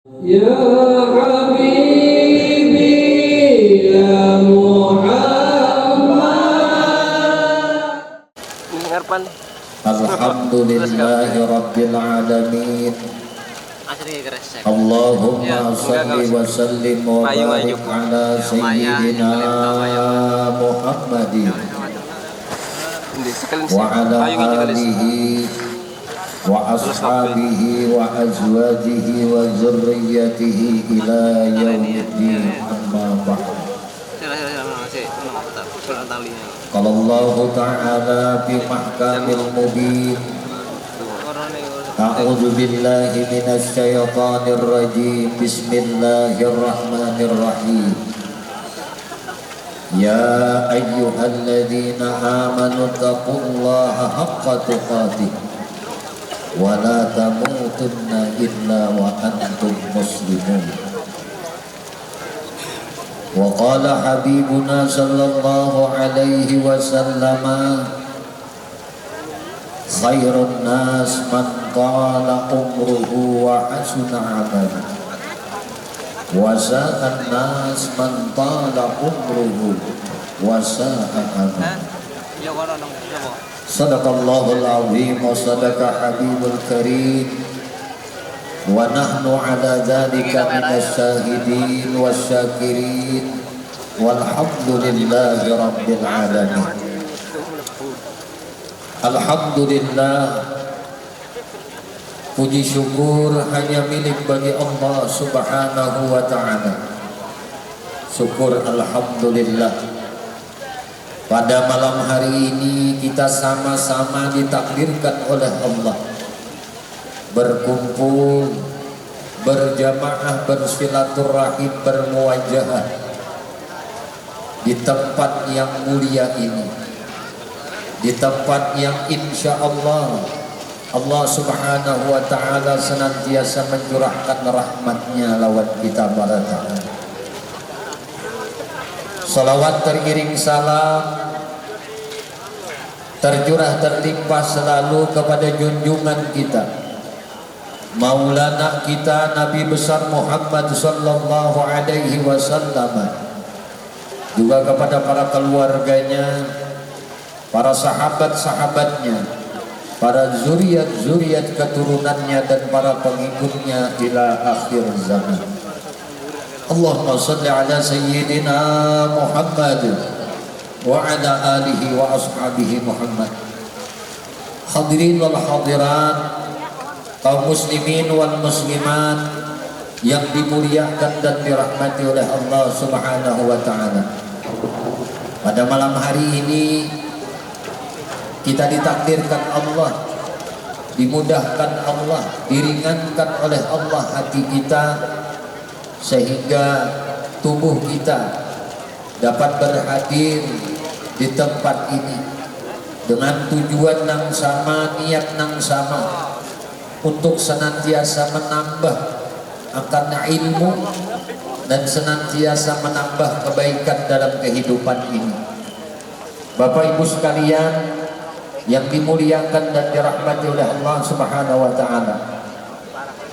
Ya Habibi ya Muhammad. Alhamdulillahi Rabbil Alamin. Allahumma salli wa sallim wa barik ala Sayyidina Muhammadin wa ala alihi wa ashabihi wa azwajihi wa zurriyyatihi ila yaumiddin, amma ba'd. Qala Allah Ta'ala fi mahkamil mubin. A'udzu billahi minasy syaithanir rajim. Bismillahirrahmanirrahim. Ya ayyuhalladzina amanu taqullaha haqqa tuqatih wa la tamutunna illa wa antum muslimun. Wa qala habibuna sallallahu alaihi wasallam, khairun nas man qala umruhu wa hasuna amaluhu wa sa'an nas man qala umruhu wa sa'a amaluhu. Sadaqallahul azim wa sadaqa habibul karim wa nahnu ala dzalika minas syahidin wasyakirin walhamdulillahi rabbil alamin. Alhamdulillah, puji syukur hanya milik bagi Allah Subhanahu wa ta'ala. Syukur alhamdulillah, pada malam hari ini kita sama-sama ditakdirkan oleh Allah berkumpul, berjamaah, bersilaturahim, bermuwajahah di tempat yang mulia ini, di tempat yang insya Allah Allah Subhanahu wa ta'ala senantiasa mencurahkan rahmatnya lewat kita para tamu. Salawat teriring salam tercurah terlimpah selalu kepada junjungan kita, Maulana kita Nabi besar Muhammad sallallahu alaihi wasallam, juga kepada para keluarganya, para sahabat-sahabatnya, para zuriat-zuriat keturunannya dan para pengikutnya ila akhir zaman. Allahumma salli ala Sayyidina Muhammad wa ala alihi wa ashabihi Muhammad. Hadirin wal hadirat, kaum muslimin wal muslimat yang dimuliakan dan dirahmati oleh Allah Subhanahu wa ta'ala. Pada malam hari ini kita ditakdirkan Allah, dimudahkan Allah, diringankan oleh Allah hati kita, sehingga tubuh kita dapat berhadir di tempat ini dengan tujuan yang sama, niat yang sama, untuk senantiasa menambah akan ilmu dan senantiasa menambah kebaikan dalam kehidupan ini. Bapak Ibu sekalian yang dimuliakan dan dirahmati oleh Allah Subhanahu wa ta'ala,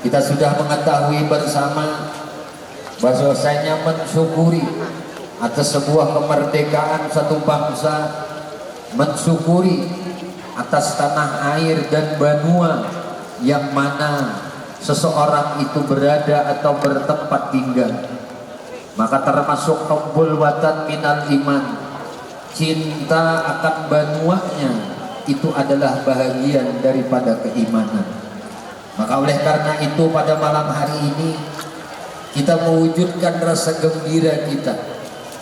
kita sudah mengetahui bersama bahwasanya mensyukuri atas sebuah kemerdekaan satu bangsa, mensyukuri atas tanah air dan benua yang mana seseorang itu berada atau bertempat tinggal, maka termasuk hubbul watan minal iman, cinta akan benuanya itu adalah bahagian daripada keimanan. Maka oleh karena itu pada malam hari ini kita mewujudkan rasa gembira kita,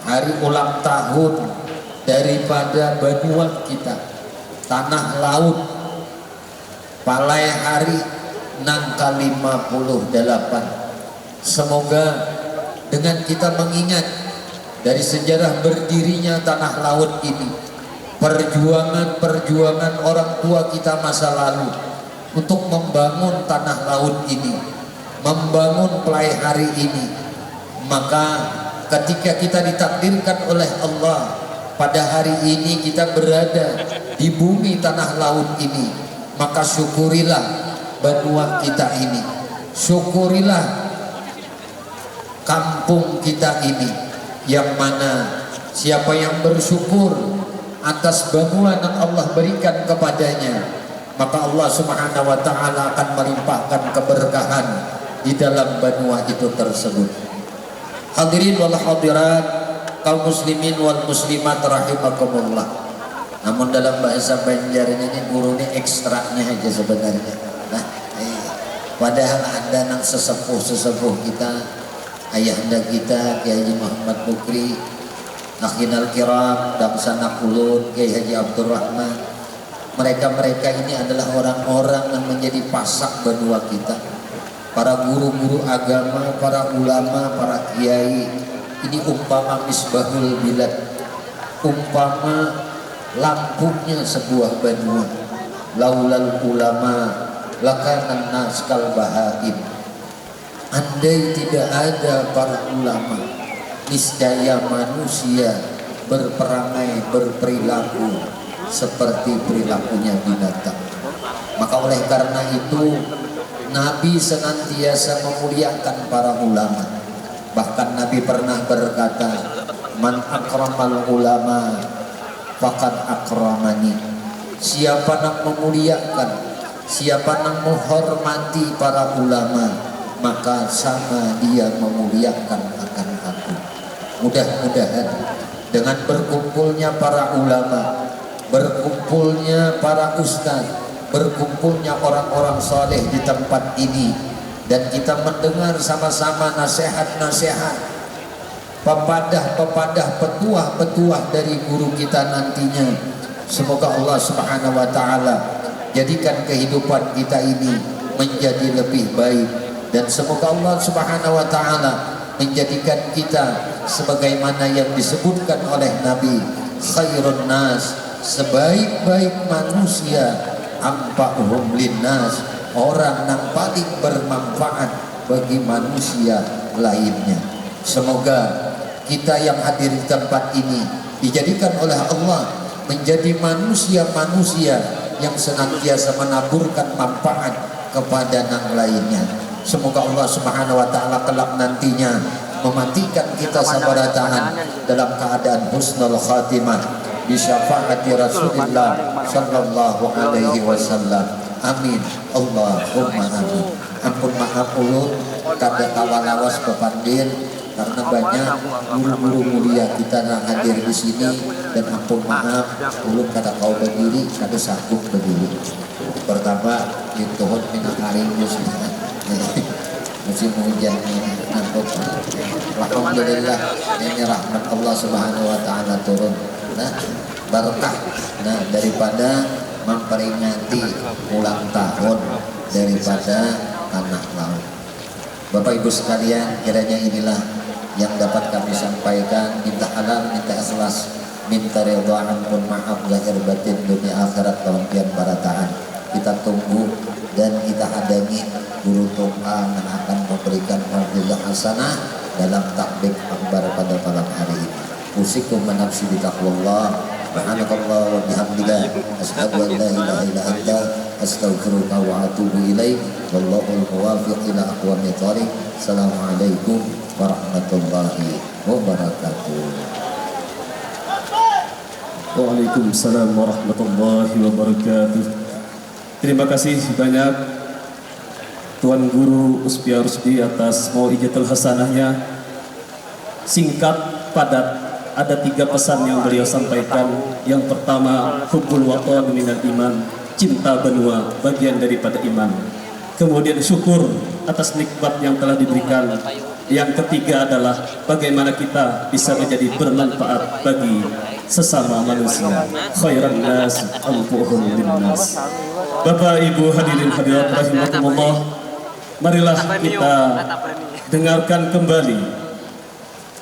hari ulang tahun daripada benua kita, tanah laut, palai hari nangka 58. Semoga dengan kita mengingat dari sejarah berdirinya tanah laut ini, perjuangan orang tua kita masa lalu untuk membangun tanah laut ini, membangun pelai hari ini, maka ketika kita ditakdirkan oleh Allah pada hari ini kita berada di bumi tanah laut ini, maka syukurilah benua kita ini, syukurilah kampung kita ini, yang mana siapa yang bersyukur atas bantuan yang Allah berikan kepadanya, maka Allah Subhanahu wa taala akan melimpahkan keberkahan di dalam benua itu tersebut. Hadirin wal hadirat, kaum muslimin wal muslimat rahimakumullah. Namun dalam bahasa Banjarnya ini gurunya ekstraknya aja sebenarnya. Nah, padahal ada nang sesepuh kita, ayahanda kita Kiai Haji Muhammad Bukri, Akhinal Kiram, Damsana Kulun, Kiai Haji Abdurrahman. Mereka ini adalah orang-orang yang menjadi pasak benua kita. Para guru-guru agama, para ulama, para kiai. Ini umpama misbahul bilad, umpama lampunya sebuah benua. Laulal ulama lakanan nas kal bahaim. Andai tidak ada para ulama, niscaya manusia berperangai, berperilaku seperti perilakunya binatang. Maka oleh karena itu Nabi senantiasa memuliakan para ulama. Bahkan Nabi pernah berkata, man akramal ulama faqad akramani. Siapa yang memuliakan, siapa yang menghormati para ulama, maka sama dia memuliakan akan aku. Mudah-mudahan dengan berkumpulnya para ulama, berkumpulnya para ustaz, berkumpulnya orang-orang saleh di tempat ini, dan kita mendengar sama-sama nasihat-nasihat, pepadah-pepadah, petuah-petuah dari guru kita nantinya. Semoga Allah Subhanahu wa taala jadikan kehidupan kita ini menjadi lebih baik, dan semoga Allah Subhanahu wa taala menjadikan kita sebagaimana yang disebutkan oleh Nabi, khairun nas, sebaik-baik manusia, anfa'uhum linnas, orang yang paling bermanfaat bagi manusia lainnya. Semoga kita yang hadir di tempat ini dijadikan oleh Allah menjadi manusia-manusia yang senantiasa menaburkan manfaat kepada yang lainnya. Semoga Allah Subhanahu wa taala kelak nantinya mematikan kita sabarataan dalam keadaan husnul khatimah bi syafaati Rasulullah sallallahu alaihi wasallam. Amin. Allahumma amin. Ampun maaf ulun kada kawalawas pepandir karena banyak guru-guru mulia kita yang hadir di sini, dan ampun maaf ulun kada kau berdiri, kada sanggup berdiri. Pertama dituhun minang aring musim hujan ini nampak. Alhamdulillah ini rahmat Allah Subhanahu wa taala turun. Nah, berkah. Nah, daripada memperingati ulang tahun daripada anak laut. Bapak Ibu sekalian, kiranya inilah yang dapat kami sampaikan. Minta halal, minta ikhlas, minta ridha, ampun maaf lahir batin dunia akhirat lawan pian barataan. Kita tunggu dan kita hadangi guru Tuhan yang akan memberikan fadilah hasanah dalam takbir akbar pada malam hari ini. Usikum menafsi bi taqwallah. Subhanakallah wa bihamdika asyhadu an la ilaha illa anta astaghfiruka wa atubu ilaik. Wallahul muwaffiq ila aqwamit thoriq. Assalamualaikum warahmatullahi wabarakatuh. Waalaikumsalam warahmatullahi wabarakatuh. Terima kasih banyak Tuan Guru Uspia Rusdi atas mau'izatul hasanahnya. Singkat, padat, ada 3 pesan yang beliau sampaikan. Yang pertama, hubbul watan minal iman, cinta benua bagian daripada iman. Kemudian syukur atas nikmat yang telah diberikan. Yang ketiga adalah bagaimana kita bisa menjadi bermanfaat bagi sesama manusia. Khairan nas anfu'uhum linnas. Bapak Ibu hadirin hadirat rahimakumullah, marilah kita dengarkan kembali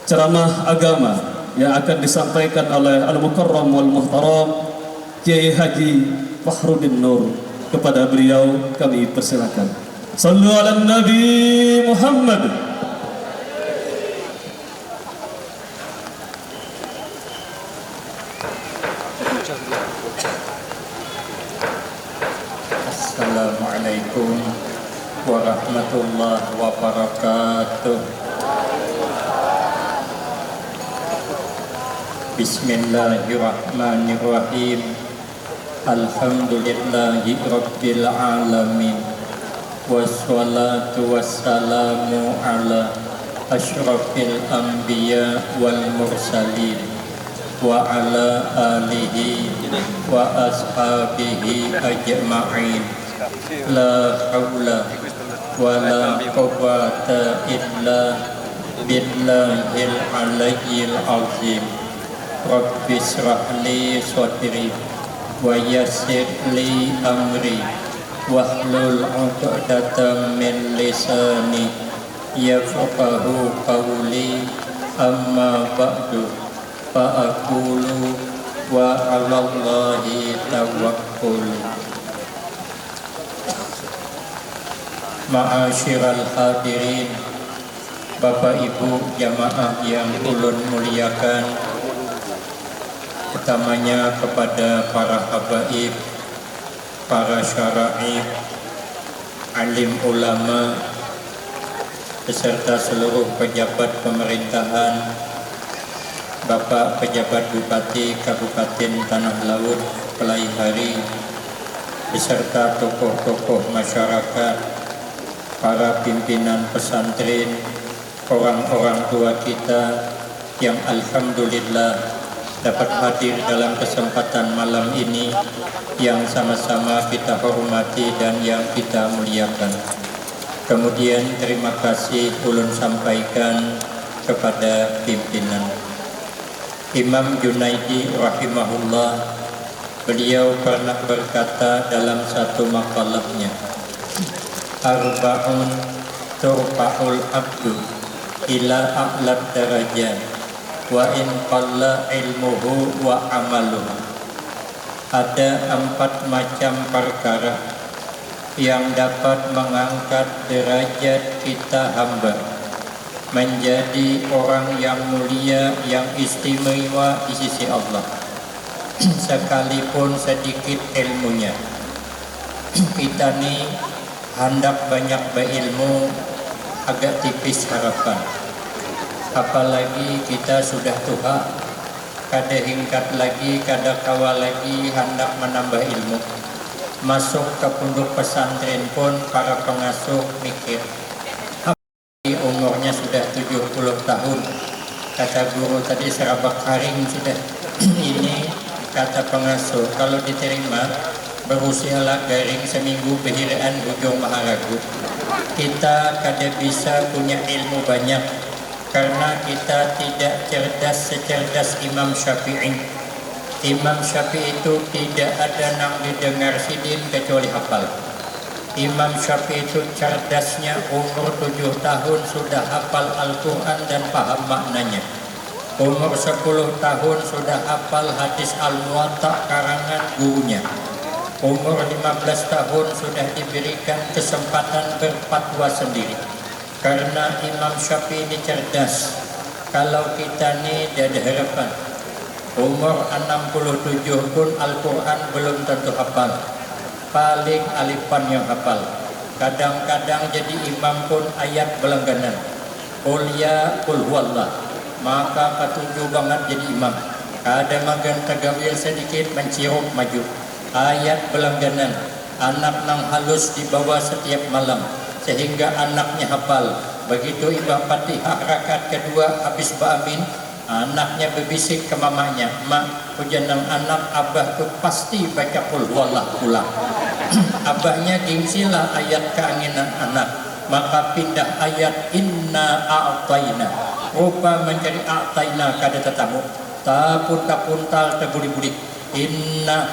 ceramah agama yang akan disampaikan oleh Al-Mukarram wal Muhtaram Kiai Haji Fakhruddin Nur. Kepada beliau kami persilakan. Sallu ala Nabi Muhammad. Assalamualaikum warahmatullahi wabarakatuh. Bismillahirrahmanirrahim. Alhamdulillahi Rabbil Alamin. Wassalatu wassalamu ala asyrafil anbiya wal mursalin wa ala alihi wa ashabihi ajma'in. La hawla wa la quwwata illa billahil aliyyil azim. Rabbi shrah li sadri wa yassir li amri wahlul 'uqdatam min lisani yafqahu qawli. Amma ba'du fa aqulu wa 'alallahi tawakkul. Ma'asyiral hadirin, Bapak Ibu jamaah yang ulun muliakan, utamanya kepada para habaib, para syara'ib, alim ulama, beserta seluruh pejabat pemerintahan, Bapak Pejabat Bupati Kabupaten Tanah Laut, Pelaihari, beserta tokoh-tokoh masyarakat, para pimpinan pesantren, orang-orang tua kita yang alhamdulillah dapat hadir dalam kesempatan malam ini yang sama-sama kita hormati dan yang kita muliakan. Kemudian terima kasih ulun sampaikan kepada pimpinan Imam Junaidi rahimahullah. Beliau pernah berkata dalam satu makalahnya, arba'un turfa'ul abdu ila a'lad darajat wa in qalla ilmuhu wa amaluhu. Ada 4 macam perkara yang dapat mengangkat derajat kita hamba menjadi orang yang mulia, yang istimewa di sisi Allah, sekalipun sedikit ilmunya. Kita nih hendak banyak berilmu, agak tipis harapan. Apalagi kita sudah tua, kada hingkat lagi, kada kawal lagi, hendak menambah ilmu. Masuk ke pondok pesantren pun para pengasuh mikir, umurnya sudah 70 tahun. Kata guru tadi serabak haring sudah. Ini kata pengasuh, kalau diterima berusialah garing seminggu behiraan hujung maharagu. Kita kada bisa punya ilmu banyak karena kita tidak cerdas secerdas Imam Syafi'i. Imam Syafi'i itu tidak ada nang didengar sidin kecuali hafal. Imam Syafi'i itu cerdasnya umur 7 tahun sudah hafal Al-Quran dan paham maknanya. Umur 10 tahun sudah hafal hadis Al-Muwatta karangan gurunya. Umur 15 tahun sudah diberikan kesempatan berfatwa sendiri. Karena Imam Syafi'i ini cerdas. Kalau kita ini tidak ada harapan. Umur 67 pun Al-Quran belum tentu hafal. Paling alifan yang hafal. Kadang-kadang jadi imam pun ayat berlangganan. Qul ya qul huwallah. Maka ketujuh banget jadi imam. Ada magan tegawil sedikit mencium maju. Ayat berlangganan. Anak nang halus dibawa setiap malam sehingga anaknya hafal. Begitu Imam Fatihah rakaat kedua habis ba'amin, anaknya berbisik ke mamanya, mak hujanang anak abah tuh pasti baca qul huwallah pula. Abahnya gengsilah ayat keinginan anak, maka pindah ayat inna a'tayna. Rupa menjadi a'tayna kada tetamu. Tapun-tapuntal terbuli-buli. Inna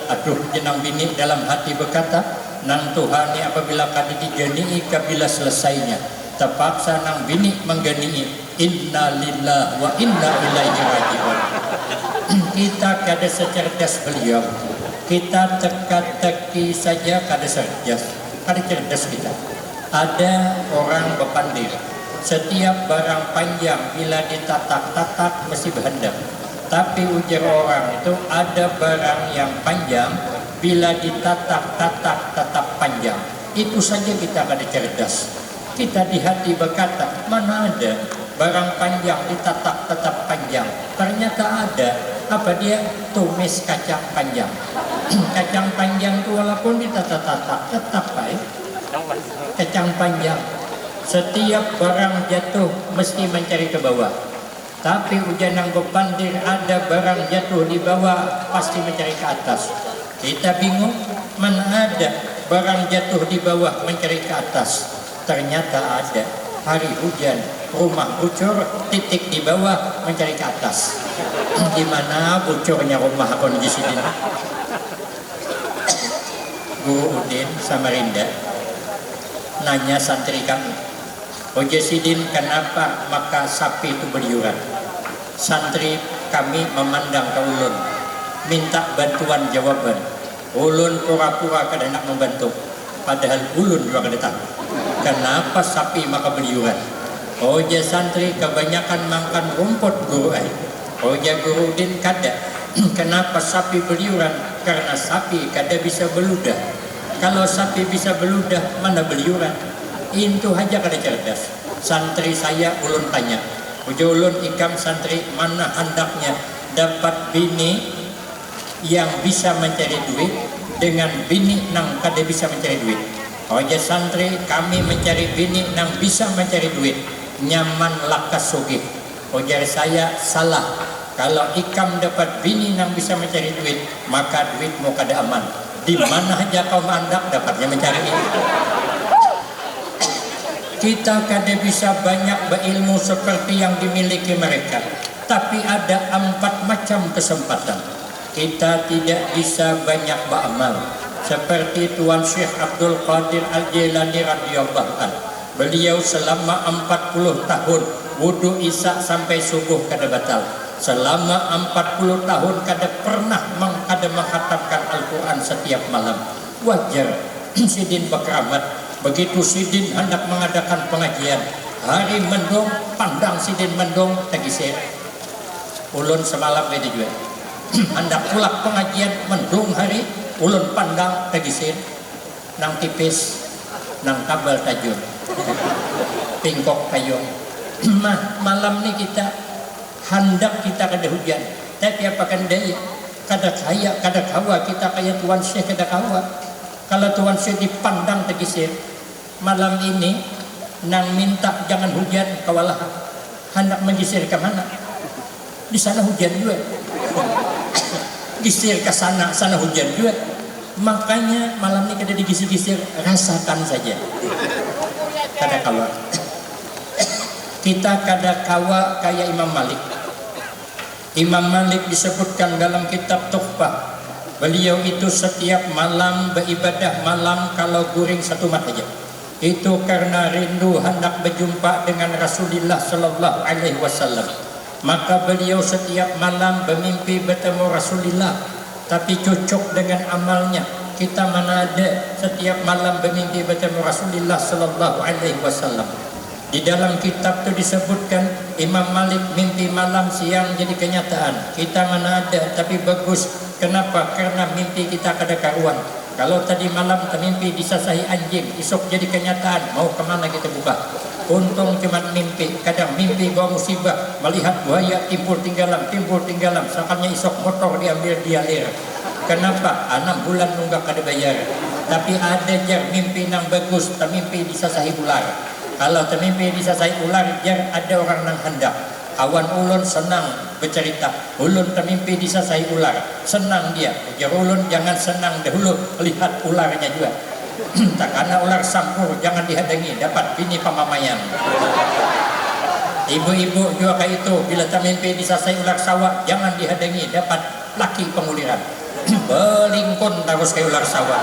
aduh jenang bini dalam hati berkata, nang Tuhan ni apabila kadi digani kabila selesainya terpaksa nang bini menggani inna lillah wa inna ilaihi raji'un. Kita kada secerdas beliau, kita teka-teki saja kada cerdas, kada cerdas kita. Ada orang berpandir, setiap barang panjang bila ditatak-tatak mesti berhendam. Tapi ujar orang itu ada barang yang panjang bila ditatak-tatak tetap panjang. Itu saja kita kada cerdas. Kita di hati berkata, mana ada barang panjang ditatak tetap panjang. Ternyata ada apa dia tumis kacang panjang. Kacang panjang itu walaupun ditatak-tatak tetap baik. Kacang panjang. Setiap barang jatuh mesti mencari ke bawah. Tapi hujan yang berpandir ada barang jatuh di bawah pasti mencari ke atas. Kita bingung mana ada barang jatuh di bawah mencari ke atas. Ternyata ada. Hari hujan rumah bocor titik di bawah mencari ke atas. Di mana bocornya rumah Haji Sidin? Guru Udin Samarinda nanya santri kami, Haji Sidin kenapa maka sapi itu beliuran? Santri kami memandang ke ulun, minta bantuan jawaban. Ulun pura-pura kada nak membantu, padahal ulun juga kada tahu kenapa sapi maka beliuran. Oja santri kebanyakan makan rumput guru ai. Oja guru Udin kada. Kenapa sapi beliuran? Karena sapi kada bisa beludah. Kalau sapi bisa beludah, mana beliuran? Itu aja kada cerdas. Santri saya ulun tanya, uja ulun ikam santri mana hendaknya dapat bini yang bisa mencari duit dengan bini nang kada bisa mencari duit. Oja santri kami mencari bini nang bisa mencari duit, nyaman lakas sugih. Ujar saya salah. Kalau ikam dapat bini nang bisa mencari duit, maka duitmu kada aman. Di mana aja kau mandak dapatnya mencari ini. Kita kada bisa banyak berilmu seperti yang dimiliki mereka, tapi ada 4 macam kesempatan. Kita tidak bisa banyak beramal. Seperti Tuan Syekh Abdul Qadir Al-Jilani radhiyallahu anhu. Beliau selama 40 tahun wudu isya sampai subuh kada batal. Selama 40 tahun kada pernah kada menghatamkan Al-Quran setiap malam. Wajar Sidin berkeramat. Begitu Sidin hendak mengadakan pengajian, hari mendung pandang Sidin mendung tegisir. Ulun semalam beda juga. Hendak pulang pengajian mendung hari, ulun pandang tegisir. Nang tipis, nang kabel tajur, pingkok payung. Malam ni kita hendak kita kada hujan, tapi apakan daya kada kaya kada kawa kita kaya Tuan Syekh kada kawa. Kalau Tuan Syekh dipandang tegisir malam ini nang minta jangan hujan kawalah hendak menggisir ke mana? Di sana hujan juga. Gisir ke sana, sana hujan juga. Makanya malam ini kada digisir-gisir, rasakan saja. Kada kawa. Kita kada kawa kayak Imam Malik. Imam Malik disebutkan dalam kitab Tuhfah. Beliau itu setiap malam beribadah malam kalau guring 1 mat aja. Itu karena rindu hendak berjumpa dengan Rasulullah sallallahu alaihi wasallam. Maka beliau setiap malam bermimpi bertemu Rasulullah, tapi cocok dengan amalnya. Kita mana ada setiap malam bermimpi bertemu Rasulullah sallallahu alaihi wasallam. Di dalam kitab itu disebutkan Imam Malik mimpi malam siang jadi kenyataan. Kita mana ada, tapi bagus. Kenapa? Karena mimpi kita kada karuan. Kalau tadi malam termimpi disasahi anjing, esok jadi kenyataan. Mau kemana kita buka? Untung cuma mimpi. Kadang mimpi bawa musibah, melihat buaya timbul tinggalan. Sakalnya esok motor diambil dialir. Kenapa? 6 bulan nunggak kada bayar. Tapi ada jar mimpi nang bagus, termimpi disasahi ular. Kalau termimpi disasahi ular, jar ada orang nang hendak. Awan ulun senang bercerita, ulun termimpi disasahi ular, senang dia. Ujar ulun jangan senang dahulu, lihat ularnya juga. Tak karena ular sampur jangan dihadangi, dapat bini pamamayan. Ibu-ibu juga kayak itu, bila termimpi disasahi ular sawah jangan dihadangi, dapat laki penguliran. Belingkun terus kayak ular sawah.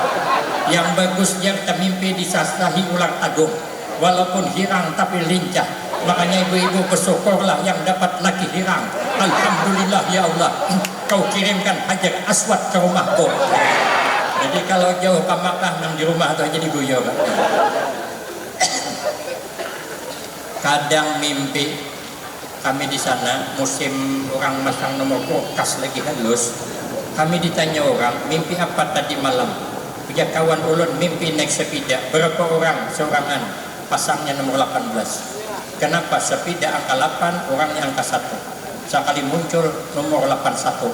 Yang bagus yang termimpi disasahi ular tagung, walaupun hirang tapi lincah. Makanya ibu-ibu bersyukurlah yang dapat laki hirang. Alhamdulillah ya Allah, kau kirimkan Hajar Aswad ke rumahku. Jadi kalau jauh ke Makkah nang di rumah tu aja diguyur. Kadang mimpi kami di sana musim orang masang nomor kulkas lagi halus. Kami ditanya orang mimpi apa tadi malam. Punya kawan ulun mimpi naik sepeda. Berapa orang? Seorangan. Pasangnya nomor 18. Kenapa sepeda angka 8, orangnya angka 1. Sekali muncul nomor 81.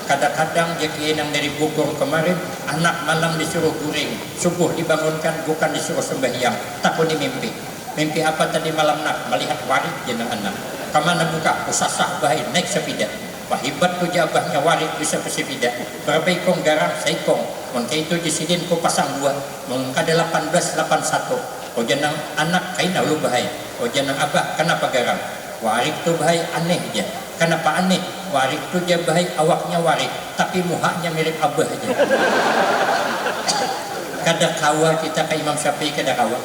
Kadang-kadang jadi yang dari Bogor kemarin, anak malam disuruh guring, subuh dibangunkan bukan disuruh sembahyang, takut mimpi. Mimpi apa tadi malam nak? Melihat warid jenang anak. Kemana buka? Usasah baik naik sepeda. Wah hebat tu jabahnya warid bisa bersepeda. Berapa ikong garam? Seikong. Mungkin itu disidin ku pasang 2. Mungkin ada 1881. Oh jenang anak kain lu bahaya. Oh jenang abah kenapa garam? Warid tu bahaya aneh aja. Kenapa aneh? Warid tu dia bahaya awaknya warid, tapi muhanya mirip abah aja. Kada kawa kita kayak Imam Syafi'i, kada kawa.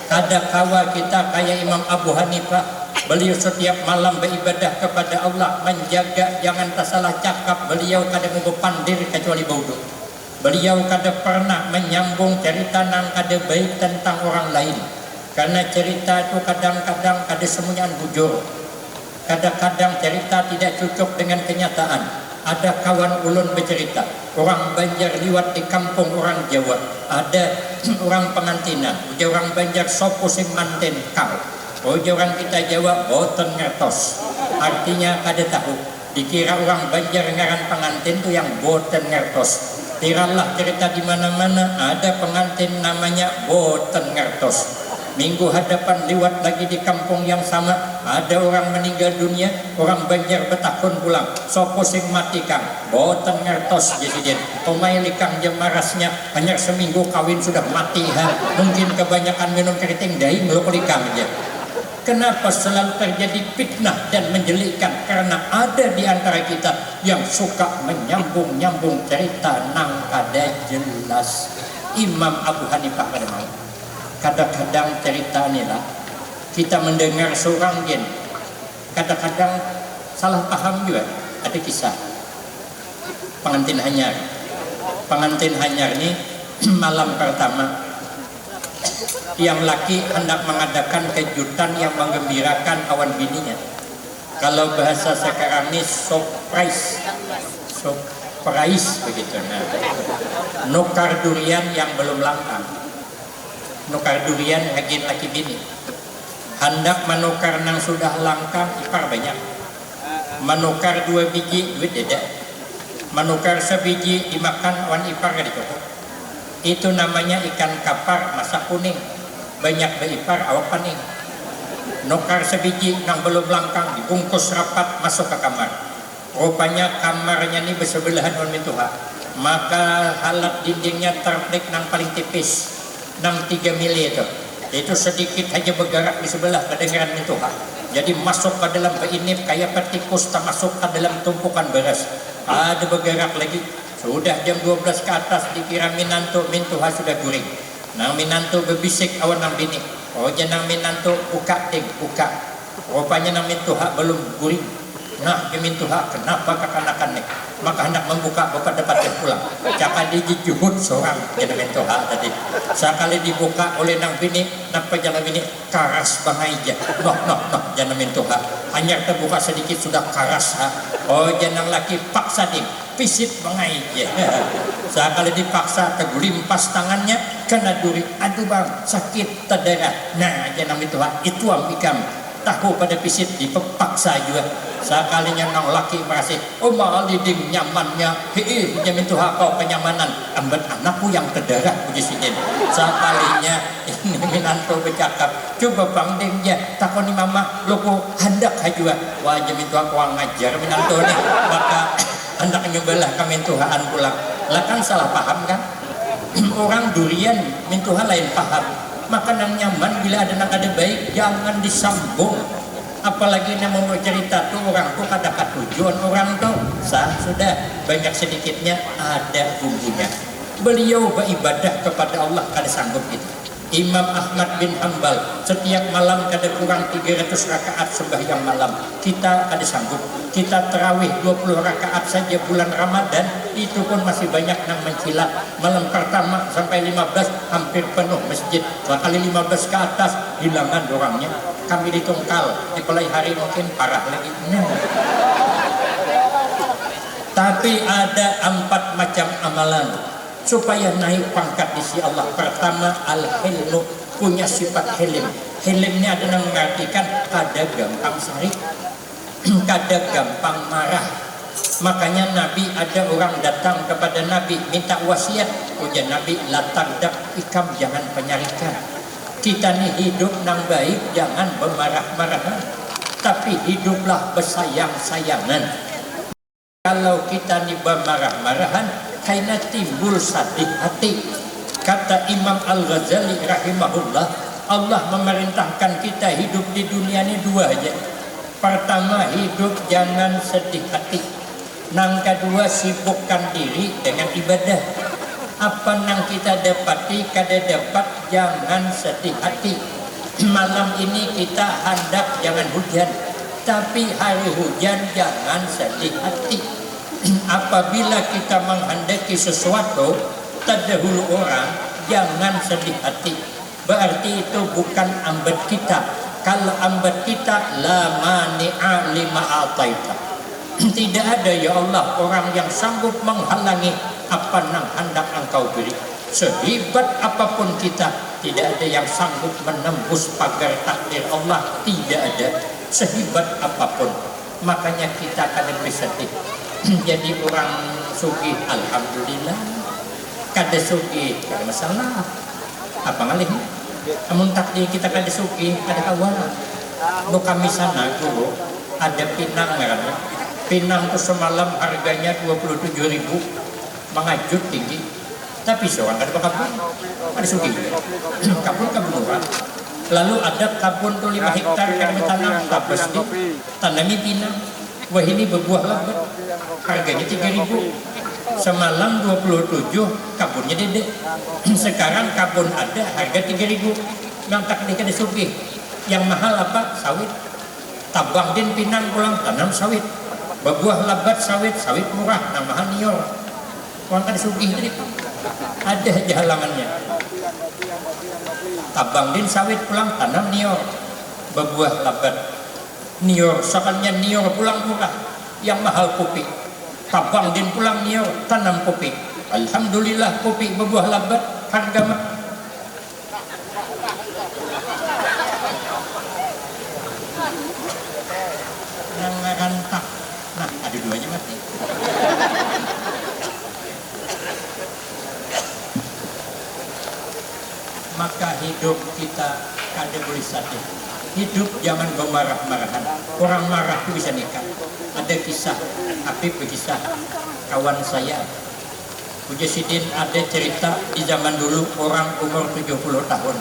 Kada kawa kita kayak Imam Abu Hanifah. Beliau setiap malam beribadah kepada Allah, menjaga jangan tersalah cakap. Beliau kada mau pandir kecuali bodoh. Beliau kada pernah menyambung cerita nang kada baik tentang orang lain. Karena cerita itu kadang-kadang kada semuanya bujur. Kadang-kadang cerita tidak cocok dengan kenyataan. Ada kawan ulun bercerita, orang Banjar liwat di kampung orang Jawa. Ada orang pengantinan, orang Banjar sopo sing manten kau. Orang kita Jawa boten ngertos. Artinya kada tahu. Dikira orang Banjar ngaran pengantin itu yang boten ngertos. Tiralah cerita di mana-mana ada pengantin namanya boten ngertos. Minggu hadapan liwat lagi di kampung yang sama, ada orang meninggal dunia, orang Banjar betakun pulang. Sopo sing mati kang, boten ngertos jadi omai likang jam marasnya, hanya seminggu kawin sudah mati ha. Mungkin kebanyakan minum keriting daing lo likang aja. Kenapa selalu terjadi fitnah dan menjelikkan? Karena ada di antara kita yang suka menyambung-nyambung cerita nang kada jelas. Imam Abu Hanifah pada mau. Kadang-kadang cerita inilah kita mendengar seorang gen. Kadang-kadang salah paham juga. Ada kisah pengantin hanyar. Pengantin hanyar ini malam pertama yang laki hendak mengadakan kejutan yang menggembirakan kawan bininya. Kalau bahasa sekarang ini surprise begitu. Nah, nukar durian yang belum langka, nukar durian lagi laki bini. Hendak menukar nang sudah langka ipar banyak. Menukar 2 biji duit deda. Menukar sebiji dimakan wan ipar gak dicokok. Itu namanya ikan kapar masak kuning. Banyak beipar awak paning. Nukar sebiji nang belum langkang dibungkus rapat masuk ke kamar. Rupanya kamarnya ini bersebelahan dengan mintuha. Maka halat dindingnya terplik nang paling tipis, nang 3 mili itu. Itu sedikit aja bergerak di sebelah kedengaran mintuha. Jadi masuk ke dalam beinip kayak petikus tak masuk ke dalam tumpukan beras. Ada bergerak lagi. Sudah jam 12 ke atas dikira minantu, mintuha sudah guring. Nang minantu berbisik awan nang bini. Oh janang minantu buka ting, buka. Rupanya nang mintuha belum guring. Nah mintuha kenapa kekanakan nih? Maka hendak membuka bapak dapat pulang. Cakap dijuhud seorang janang mintuha tadi. Sekali dibuka oleh nang bini, napa janang bini karas bangai aja. Noh janang mintuha. Hanya terbuka sedikit sudah karas ha. Oh janang laki paksa ding. Pisit bangai aja. Sekali dipaksa terlimpas tangannya kena duri. Aduh bang sakit terdarah. Nah jangan itu amikam tahu pada pisit dipaksa juga. Sekalinya nang laki merasa oh maliding nyamannya. Hei jamin Tuhan kau kenyamanan. Ambat anakku yang terdarah puji sidin. Sekalinya ini minanto bercakap. Coba bang dingnya takoni mama loko hendak hajua. Wah jamin Tuhan kau ngajar minanto nih. Maka hendak nyobalah ke mintuhaan pulang. Lah kan salah paham kan? Orang durian mintuha lain paham. Makanan nyaman bila ada nak ada baik jangan disambung. Apalagi yang mau cerita tuh orang tuh kada tujuan orang tuh sah sudah banyak sedikitnya ada bumbunya. Beliau beribadah kepada Allah kada sanggup itu. Imam Ahmad bin Hanbal setiap malam kada kurang 300 rakaat sembahyang malam. Kita kada sanggup. Kita terawih 20 rakaat saja bulan Ramadan itu pun masih banyak yang mencilak. Malam pertama sampai 15 hampir penuh masjid. Sekali 15 ke atas hilangan orangnya. Kami di Tungkal di pelai hari mungkin parah lagi. Tapi ada 4 macam amalan supaya naik pangkat di sisi Allah. Pertama al-hilmu punya sifat hilm. Hilmnya adalah mengartikan kada gampang sarik, kada gampang marah. Makanya Nabi, ada orang datang kepada Nabi minta wasiat, ujar Nabi, la tagdab ikam, jangan penyarikan. Kita nih hidup nang baik, jangan bermarah-marahan, tapi hiduplah bersayang-sayangan. Kalau kita nih bermarah-marahan, karena timbul sadih hati. Kata Imam Al-Ghazali rahimahullah, Allah memerintahkan kita hidup di dunia ini dua aja. Pertama, hidup jangan sedih hati. Nang kedua, sibukkan diri dengan ibadah. Apa yang kita dapati kada dapat, jangan sedih hati. Malam ini kita hendak jangan hujan, tapi hari hujan jangan sedih hati. Apabila kita menghendaki sesuatu terdahulu orang, jangan sedih hati. Berarti itu bukan ambat kita. Kalau ambat kita, la mani'a lima ataita. Tidak ada ya Allah orang yang sanggup menghalangi apa yang hendak engkau beri. Sehebat apapun kita, tidak ada yang sanggup menembus pagar takdir Allah. Tidak ada, sehebat apapun. Makanya kita akan lebih sedih. Jadi orang sugih, alhamdulillah. Kada sugih, kada masalah. Apa ngalih? Namun takdir kita kada sugih, ada kawalan. No kami sana dulu ada pinang merah. Pinang itu semalam harganya 27.000, mengajut tinggi. Tapi seorang ada kabun, ada sugih. Kabun murah. Lalu ada kabun tuh 5 hektar kami tanam, tabas di tanami pinang. Wah ini berbuah lebat, harganya 3.000. Semalam 27, kabunnya dedek. Sekarang kabun ada, harga 3.000. Yang tak dikasih sugih. Yang mahal apa? Sawit. Tabang din pinang pulang tanam sawit. Berbuah lebat sawit, sawit murah, nah mahal nior. Orang kan sugih tadi. Ada aja halangannya. Tabang din sawit pulang tanam nior. Berbuah lebat. Nior, soalnya nior pulang murah, yang mahal kopi. Tabang din pulang nior, tanam kopi. Alhamdulillah kopi berbuah lebat, harga mah. Nangarantak, nah ada duanya mati. Maka hidup kita kada boleh sadih. Hidup jangan bermarah-marahan. Orang marah itu bisa nikah. Ada kisah, Habib berkisah, kawan saya Mujasidin, ada cerita di zaman dulu orang umur 70 tahun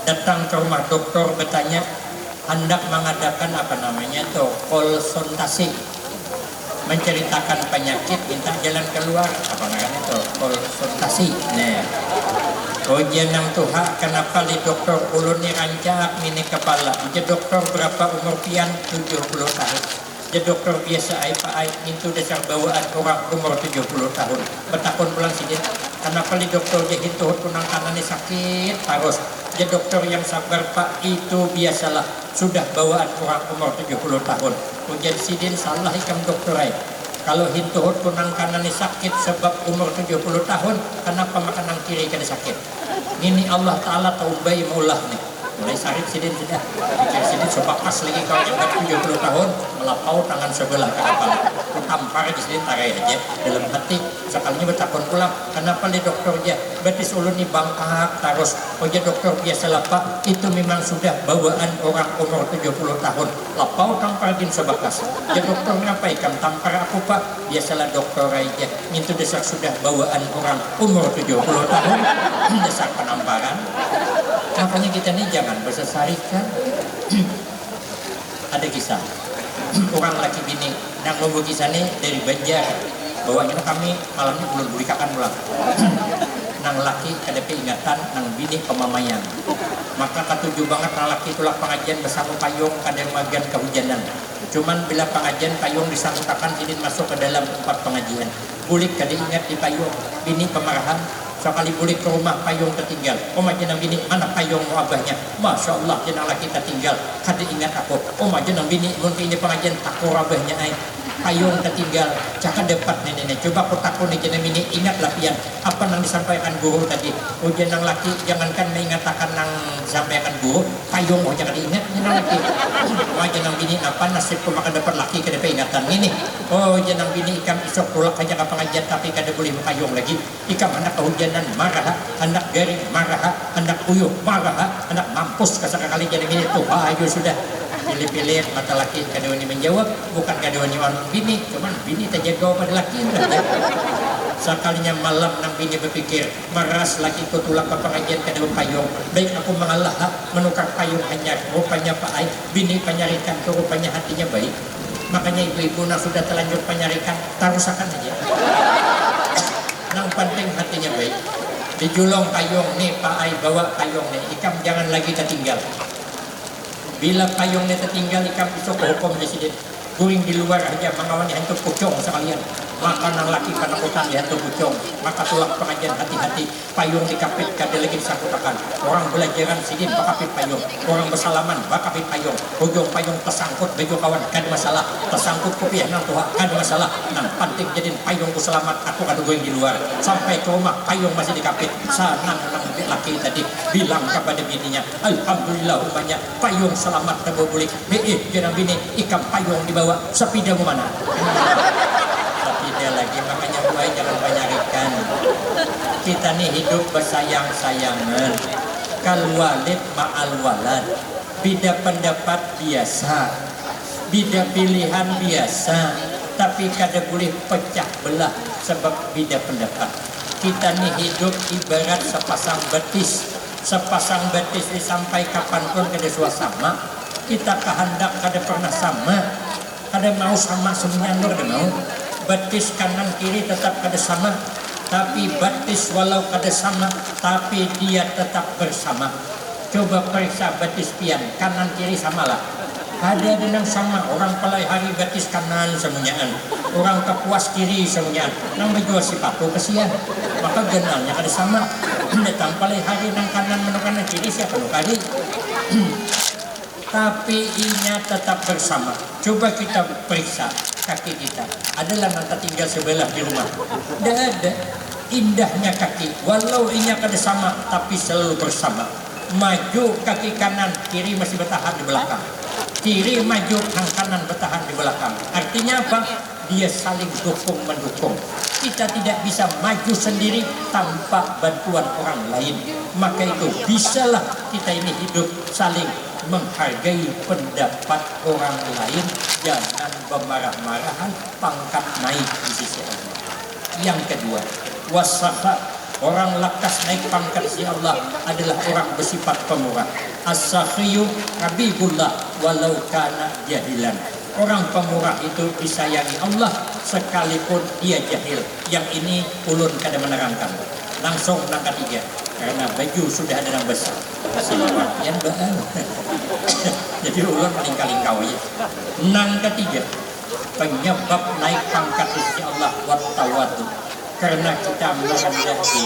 datang ke rumah dokter bertanya, hendak mengadakan apa namanya tuh, konsultasi, menceritakan penyakit, minta jalan keluar, apa namanya tuh, konsultasi. Nah, oh jenang Tuhan, kenapa li dokter ulun ni rancak mini kepala? Jadi dokter berapa umur pian? 70 tahun. Jadi dokter biasa ai itu dasar bawaan orang umur 70 tahun. Bertakun pulang sini. Kenapa li dokter jadi itu tunang kanannya sakit harus. Jadi dokter yang sabar Pak, itu biasalah sudah bawaan orang umur 70 tahun. Ujian sidin salah ikam dokter ai. Kalau hintu tunang kanannya sakit sebab umur 70 tahun, kenapa makan nang kiri kada sakit? Ini Allah Ta'ala tahu bayi maulah nih. Mulai sarit sidin sudah. Pikir sidin sebakas lagi kalau yang 70 tahun, melapau tangan sebelah ke depan. Ku tampar di sidin tarai aja dalam hati. Sekalinya bertakun pulang, kenapa li dokter dia? Berarti ulun ni bangkak terus. Oh ya dokter biasa lapar, itu memang sudah bawaan orang umur 70 tahun. Lapau tampar din sebakas. Ya dokter ngapa ikam tampar aku Pak? Biasalah dokter aja. Itu dasar sudah bawaan orang umur 70 tahun. Dasar penamparan. Makanya kita ini jangan bersesarikan. Ada kisah orang laki bini yang nunggu kisah ini dari Banjar, bawanya kami malamnya belum beli kakan pulang. Nang laki kada ingatan, nang bini pemamayan. Maka ketujuh banget nang laki itulah pengajian bersama payung kada magan kehujanan. Cuman bila pengajian payung disangkutakan sidin masuk ke dalam tempat pengajian. Bulik kada ingat di payung, bini kemarahan. Sekali bulik ke rumah payung tertinggal. Oma jenang bini, mana payung mu abahnya? Masya Allah jenang laki tertinggal. Kada ingat aku. Oma jenang bini, mungkin ini pengajian takur abahnya ay. payung tertinggal cakap depan nenek coba aku takut nih jenang ini ingatlah pian apa yang disampaikan guru tadi jenang laki jangankan mengatakan yang disampaikan guru payung jangan diingat jenang laki jenang bini apa nasibku makan dapat laki kada ingatan ini jenang bini ikam isok tulak aja ke pengajian tapi kada boleh payung lagi ikam anak kehujanan marah anak garing marah anak uyuh marah anak mampus kesakali jenang ini tuh ayo sudah pilih-pilih mata laki kada wani menjawab bukan kada wani bini cuman bini terjaga pada laki sekalinya malam nang bini berpikir maras laki ku tulak ke pengajian kada payung baik aku mengalah menukar payung hanya rupanya Pak Ai bini penyarikan tu rupanya hatinya baik makanya ibu-ibu nak sudah terlanjur penyarikan tarusakan aja nang penting hatinya baik dijulong payung nih Pak Ai bawa payung nih ikam jangan lagi tertinggal. Bila payungnya tertinggal ikam isok hukum presiden guring di luar aja mengawani hantu pucung sekalian makanan laki penakutan di hantu pucung maka tulak pengajian hati-hati payung dikapit kada lagi disangkutakan orang belajaran sidin bakapit payung orang bersalaman bakapit payung ujung payung tersangkut baju kawan kada masalah tersangkut kopiah nang tuha kada masalah nang penting jadiin payungku selamat aku kada guring di luar sampai ke rumah payung masih dikapit sanang nang laki tadi bilang kepada bininya alhamdulillah umanya payung selamat terbulik jangan bini ikam payung dibawa sepidamu mana sepida lagi makanya mulai jangan penyarikan kita nih hidup bersayang-sayangan kal walid ma'al walad beda pendapat biasa beda pilihan biasa tapi kada boleh pecah belah sebab beda pendapat kita nih hidup ibarat sepasang betis sampai kapanpun kada suasana kita kehendak kada pernah sama kada mau sama semuanya kada mau betis kanan kiri tetap kada sama tapi betis walau kada sama tapi dia tetap bersama coba periksa betis pian kanan kiri samalah ada dengan sama orang pelai hari betis kanan semuanyaan orang kepuas kiri semuanyaan nang menjual sepatu kesian maka genalnya kada sama datang pelai hari nang kanan menukan kiri siapa nu kali tapi inya tetap bersama. Coba kita periksa kaki kita. Adalah nanti tinggal sebelah di rumah. Tidak ada indahnya kaki. Walau inya kada sama, tapi selalu bersama. Maju kaki kanan, kiri masih bertahan di belakang. Kiri maju, kaki kanan bertahan di belakang. Artinya apa? Dia saling dukung mendukung. Kita tidak bisa maju sendiri tanpa bantuan orang lain. Maka itu bisalah kita ini hidup saling menghargai pendapat orang lain, jangan bermarah-marahan, pangkat naik di sisi Allah. Yang kedua, wasaha, orang lekas naik pangkat si Allah adalah orang bersifat pemurah. As-sakhiyu habibullah walau kana jahilan. Orang pemurah itu disayangi Allah sekalipun dia jahil. Yang ini ulun kada menerangkan. Langsung nang ketiga, karena baju sudah ada yang besar kasih yang bahan jadi ulun paling kau ya. Nang ketiga, penyebab naik pangkat di Allah wattawadu, karena kita merendahi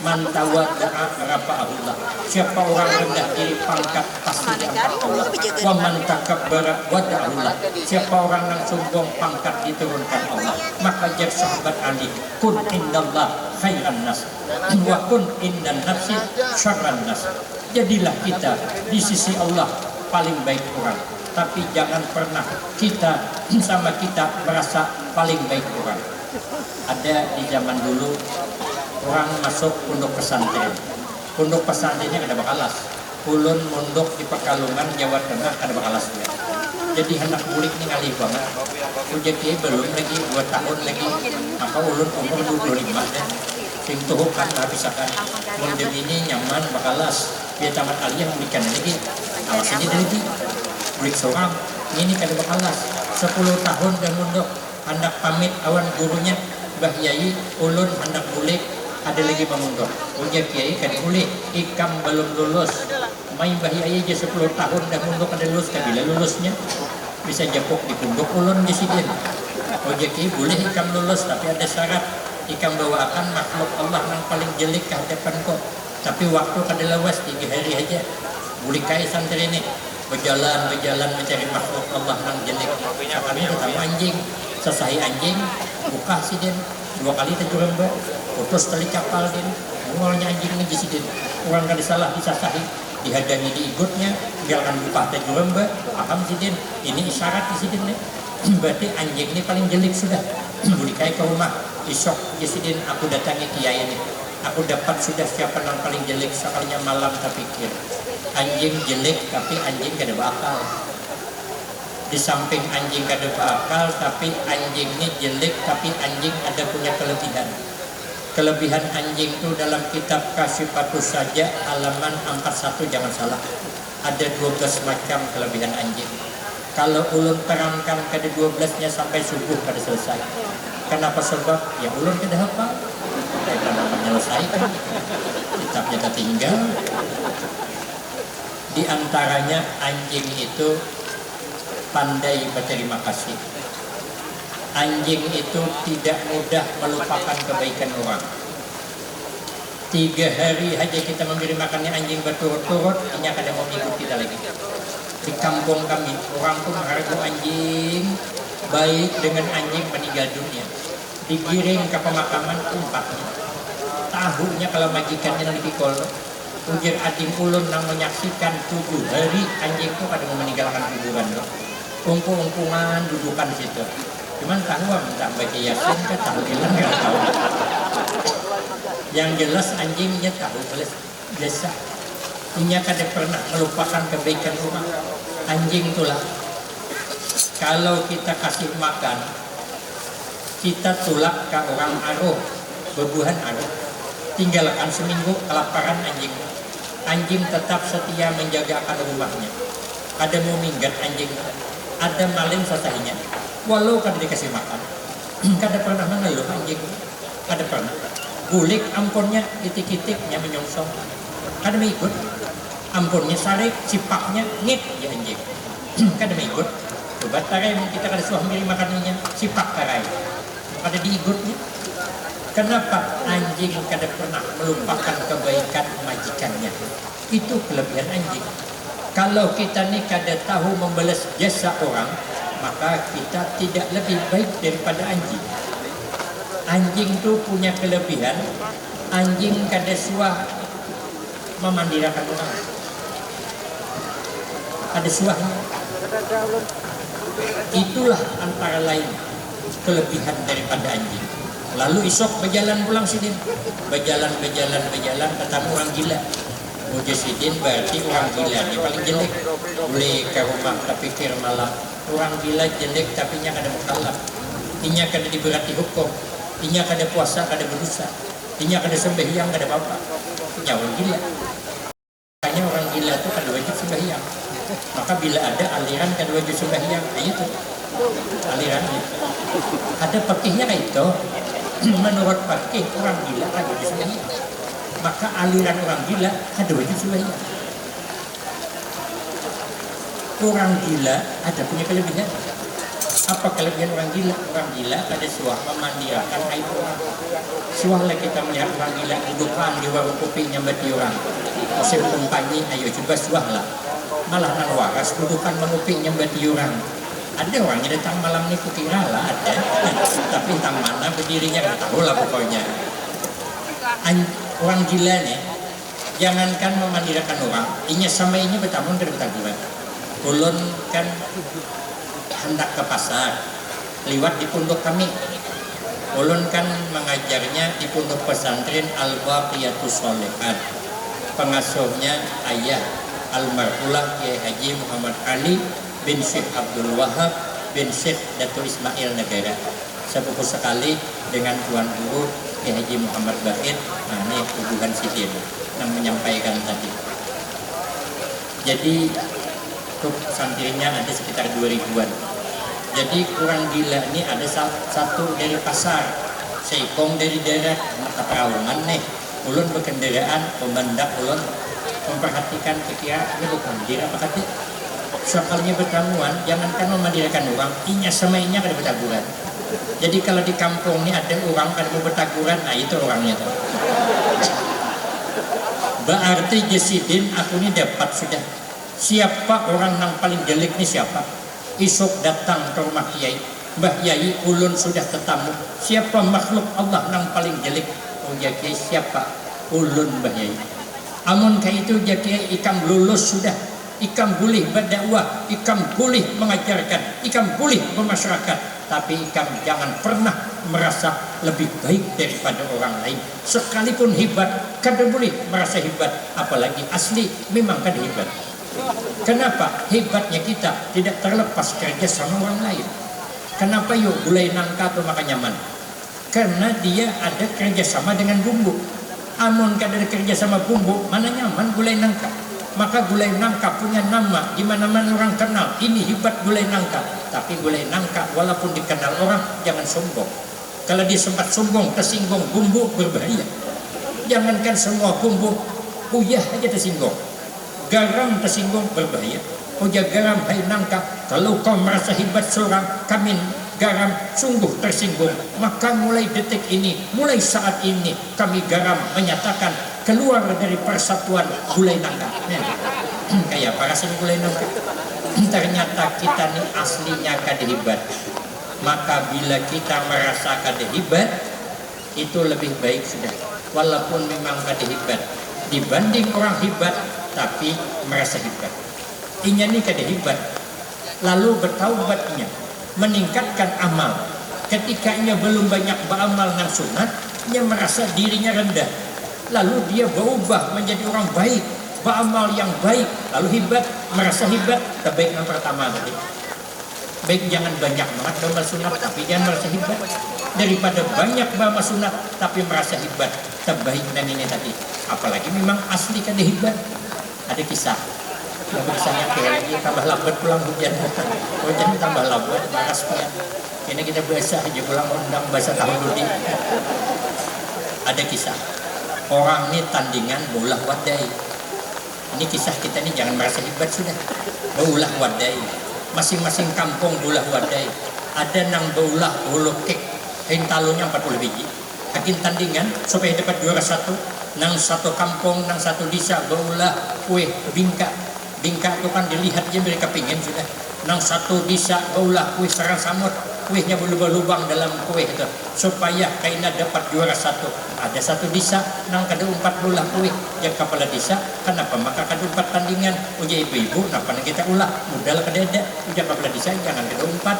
mantawadda'a rafa'ahullah. Siapa orang rendah diri pangkat pasti diangkat Allah. Wa man takabbara wada'ahullah. Siapa orang yang sombong pangkat diturunkan Allah. Maka jadi sahabat Ali, kun indallah khairan nas wa kun indan nafsi syarran nas. Jadilah kita di sisi Allah paling baik orang, tapi jangan pernah kita sama kita merasa paling baik orang. Ada di zaman dulu orang masuk pondok pesantren. Pondok pesantrennya kada bakalas. Ulun mondok di Pekalongan Jawa Tengah kada bakalas juga. Jadi hendak bulik nih ngalih banget. Ujaki belum lagi 2 tahun lagi. Maka ulun umur 25 deh. Sing tuh kan habisakan. Mondok ini nyaman bakalas. Dia tamat aliyah memberikan lagi. Awas ini lagi. Bulik seorang ini kada bakalas. 10 tahun dan mondok. Hendak pamit awan gurunya Mbah Yai ulun hendak bulik ada lagi pemundok. Ujar Kiai kan boleh ikam belum lulus. Main Mbah Yai aja 10 tahun dah mundok ada lulus, kabila lulusnya bisa japok di pundok ulun di sini. Ujar Kiai boleh ikam lulus tapi ada syarat ikam bawakan makhluk Allah yang paling jelek ke hadapan kau. Tapi waktu kada lawas 3 hari aja. Bulik kai santri ini berjalan mencari makhluk Allah yang jelek. Kami ketemu anjing. sesahi anjing buka si den 2 kali terjuremba putus tali kapal den mulanya anjing ini si den orang kan salah disasahi dihadangi diikutnya tinggalkan buka terjuremba paham si den ini isyarat di si den berarti anjing ini paling jelek sudah bulikai ke rumah isok si den aku datangi kiai ini aku dapat sudah siapa yang paling jelek sekalinya malam tak pikir anjing jelek tapi anjing gak ada bakal di samping anjing gak ada bakal tapi anjing ini jelek tapi anjing ada punya kelebihan anjing itu dalam kitab Kasifatus saja halaman 41 jangan salah ada 12 macam kelebihan anjing kalau ulun terangkan ke 12 nya sampai subuh kada selesai kenapa sebab ya ulun kada hafal karena menyelesaikan kitabnya tertinggal di antaranya anjing itu pandai berterima kasih. Anjing itu tidak mudah melupakan kebaikan orang. 3 hari aja kita memberi makannya anjing berturut-turut, ini akan mau ikut kita lagi. Di kampung kami, orang pun menghargai anjing, baik dengan anjing meninggal dunia. Digiring ke pemakaman umpatnya. Tahunya kalau majikannya nanti pikul, ujar ading ulun yang menyaksikan 7 hari anjing itu pada mau meninggalkan kuburan loh. Ungkung-ungkungan dudukan di situ. Cuman tahu minta baca yasin ke tahlilan nggak tahu. Yang jelas anjingnya tahu biasa. Inya kada pernah melupakan kebaikan rumah. Anjing itulah. Kalau kita kasih makan, kita tulak ke orang aruh, bebuhan aruh. Tinggalkan seminggu kelaparan anjing. Anjing tetap setia menjaga akan rumahnya. Ada mau minggat anjing. Ada maling sesahinya walau kada dikasih makan kada pernah mengeluh anjing kada pernah bulik ampunnya itik-itiknya menyongsong kada mengikut ampunnya sarik cipaknya ngit ya anjing kada mengikut coba tarai kita kada suah miri makanannya cipak tarai kada diikutnya kenapa anjing kada pernah melupakan kebaikan majikannya itu kelebihan anjing. Kalau kita nih kada tahu membalas jasa orang, maka kita tidak lebih baik daripada anjing. Anjing itu punya kelebihan, anjing kada suah memandirakan orang. Ada suahnya. Itulah antara lain kelebihan daripada anjing. Lalu isok berjalan pulang sini, berjalan ketemu orang gila. Mujasidin berarti orang gila dia paling jelek boleh ke rumah tapi pikir malam orang gila jelek tapi nya kada mukallaf inya kada diberati hukum inya kada puasa kada berdosa inya kada sembahyang kada apa-apa inya orang gila makanya orang gila itu kada wajib sembahyang maka bila ada aliran kada wajib sembahyang itu alirannya ada pakihnya kayak itu menurut pakih orang gila kada wajib sembahyang maka aliran orang gila ada wajib sembahyang. Orang gila ada punya kelebihan. Apa kelebihan orang gila? Orang gila ada suah memandirakan aib orang. Suah lah kita melihat orang gila dudukan di warung kopi nyambati orang. Musim kumpanyi, ayo coba suah lah. Malah nan waras dudukan mengupi nyambati orang. Ada orangnya datang malam ini kukira lah ada. Tapi tentang mana berdirinya nggak tahu lah pokoknya. Orang gila nih, jangankan memandirakan orang, inya sama ini bertamun ke bertaburan. Ulun kan hendak ke pasar, lewat di pondok kami. Ulun kan mengajarnya di pondok pesantren Al-Baqiyatus Sholihat. Pengasuhnya ayah almarhumah Kiai Haji Muhammad Ali bin Syekh Abdul Wahab bin Syekh Datuk Ismail Negara. Sepupu sekali dengan Tuan Guru Kiai Haji Muhammad Ba'id. Nah ini hubungan sidin yang menyampaikan tadi. Jadi untuk santrinya ada sekitar 2000-an. Jadi kurang gila ini ada satu dari pasar, seikong dari darat, mata perawangan nih. Ulun berkendaraan, pemandak ulun memperhatikan kira ini bukan diri apa kata. Soalnya bertamuan, jangankan memandirakan orang, inya sama inya kada bertaburan. Jadi kalau di kampung ini ada orang kada mau bertaburan, nah itu orangnya tuh. Berarti Jesidin aku ini dapat sudah siapa orang yang paling jelek ini siapa. Isuk datang ke rumah kiai, Mbah Yai ulun sudah tetamu, siapa makhluk Allah nang paling jelek? Oh ya Kiai, siapa? Ulun Mbah Yai. Amun kayak itu ya Kiai, ikam lulus sudah, ikam boleh berdakwah, ikam boleh mengajarkan, ikam boleh bermasyarakat, tapi ikam jangan pernah merasa lebih baik daripada orang lain. Sekalipun hebat, kada boleh merasa hebat, apalagi asli memang kada hebat. Kenapa? Hebatnya kita tidak terlepas kerja sama orang lain. Kenapa yuk gulai nangka atau makan nyaman? Karena dia ada kerjasama dengan bumbu. Amun kada ada kerjasama bumbu, mana nyaman gulai nangka. Maka gulai nangka punya nama, di mana-mana orang kenal. Ini hebat gulai nangka. Tapi gulai nangka walaupun dikenal orang, jangan sombong. Kalau dia sempat sombong, tersinggung bumbu, berbahaya. Jangankan semua bumbu, uyah aja tersinggung. Garam tersinggung, berbahaya. Uja garam, hai nangka, kalau kau merasa hebat seorang, kami garam sungguh tersinggung. Maka mulai detik ini, mulai saat ini, kami garam menyatakan keluar dari persatuan gulai nangka. Kayak apa rasanya gulai nangka? Ternyata kita nih aslinya kada hebat. Maka bila kita merasa kada hebat, itu lebih baik sudah. Walaupun memang kada hebat, dibanding orang hebat tapi merasa hebat. Inya ni kada hebat, lalu bertaubatnya, meningkatkan amal. Ketika ia belum banyak beramal nang sunat, ia merasa dirinya rendah. Lalu dia berubah menjadi orang baik, beramal yang baik, lalu hebat, merasa hebat. Terbaik yang pertama tadi. Baik jangan banyak banget beramal sunat, tapi jangan merasa hebat. Daripada banyak beramal sunat, tapi merasa hebat. Terbaik dan ini tadi. Apalagi memang asli kada hebat. Ada kisah. Kisahnya kayak lagi tambah lambat pulang hujan. Hujan tambah lambat, marasnya. Ini kita biasa aja pulang undang bahasa tahun dulu. Ada kisah. Orang ini tandingan bola wadai. Ini kisah kita ini jangan merasa hebat sudah. Bola wadai. Masing-masing kampung bola wadai. Ada nang bola holokek. Hintalunnya 40 biji. Hakin tandingan supaya dapat juara satu. Nang satu kampung, nang satu desa bola kue bingka. Bingka itu kan dilihat aja mereka pingin sudah. Nang satu desa bola kue sarang samut. Kuehnya berlubang-lubang dalam kue itu supaya kaina dapat juara satu. Ada satu desa nang kada umpat bola kue yang kepala desa. Kenapa? Maka kada umpat tandingan. Uja ibu-ibu, napa kita ulah modal kada ada. Uja kepala desa jangan kada umpat.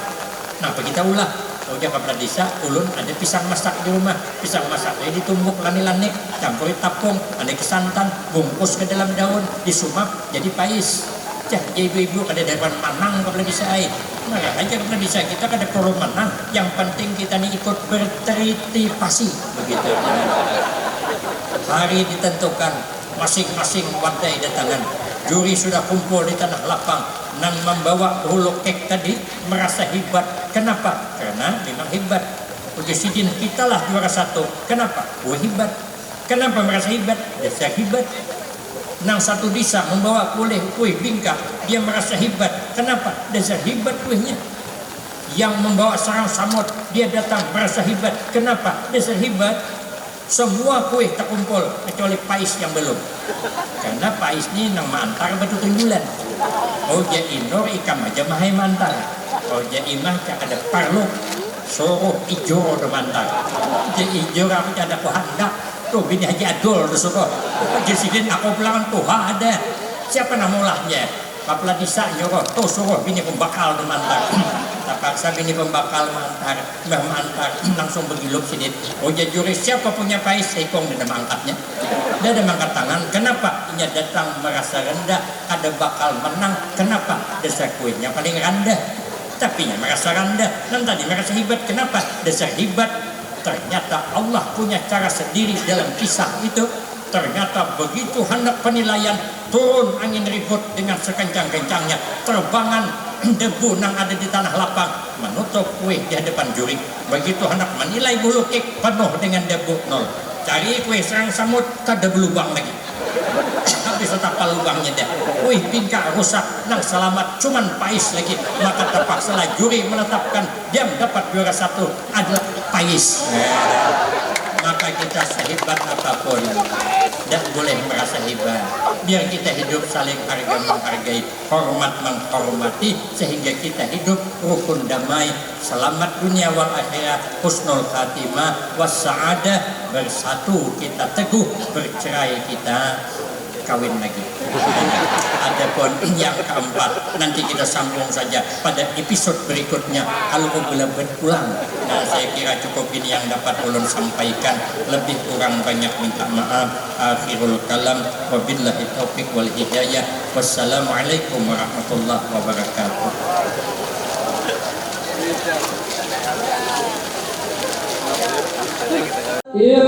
Napa kita ulah? Uja kepala desa ulun ada pisang masak di rumah. Pisang masak jadi ditumbuk lani-lani, campuri tapung, ada kesantan, bungkus ke dalam daun, disumap jadi pais. Cah, ibu-ibu kada dapat manang kepala desa ai. Nah, aja kepala desa kita kada perlu menang, yang penting kita nih ikut berteripasi begitu. Hari ditentukan, masing-masing wadai datangan. Juri sudah kumpul di tanah lapang, nang membawa hulu kek tadi merasa hebat. Kenapa? Karena memang hebat. Presiden kita lah juara satu. Kenapa? Oh hebat. Kenapa merasa hebat? Dasar hebat. Nang satu desa membawa kue bingka, dia merasa hebat. Kenapa? Dasar hebat kuehnya. Yang membawa sarang samut, dia datang merasa hebat. Kenapa? Dasar hebat. Semua kue terkumpul kecuali pais yang belum. Karena pais ini nang mantar batu tunjulan. Oh ja inor ikam aja mahai mantar. Oh ja imah cak ada parlo suruh ijo do mantar. Ja ijo aku ada ko hendak. Tuh bini haji adol do suruh. Presiden aku bilang tuh ada. Siapa namolahnya? Kapla disa nyuruh tuh suruh bini pembakal do mantar. Terpaksa bini pembakal mantar, mbah mantar langsung bergilup sidit. Oh juri siapa punya pais ekong dan mangkatnya. Dia ada mangkat tangan. Kenapa? Inya datang merasa rendah, ada bakal menang. Kenapa? Dasar kuenya paling rendah. Tapi nya merasa rendah. Dan tadi merasa hebat. Kenapa? Dasar hebat. Ternyata Allah punya cara sendiri dalam kisah itu. Ternyata begitu hendak penilaian, turun angin ribut dengan sekencang-kencangnya, terbangan debu yang ada di tanah lapang menutup kue di hadapan juri. Begitu hendak menilai bulu kek penuh dengan debu, nol. Cari kue serang samut kada berlubang lagi. Tapi setapa lubangnya deh. Kue bingka rusak, nang selamat cuman pais lagi. Maka terpaksalah juri menetapkan yang dapat juara satu adalah pais. Maka kita sehebat apapun, tidak boleh merasa hebat. Biar kita hidup saling harga menghargai, hormat menghormati, sehingga kita hidup rukun damai, selamat dunia wal akhirat, husnul khatimah, wassa'adah, bersatu kita teguh, bercerai kita kawin lagi. Adapun yang keempat nanti kita sambung saja pada episode berikutnya kalau bila berulang. Nah, saya kira cukup ini yang dapat ulun sampaikan, lebih kurang banyak minta maaf. Akhirul kalam, wabillahi taufiq wal hidayah. Wassalamualaikum warahmatullahi wabarakatuh. Ya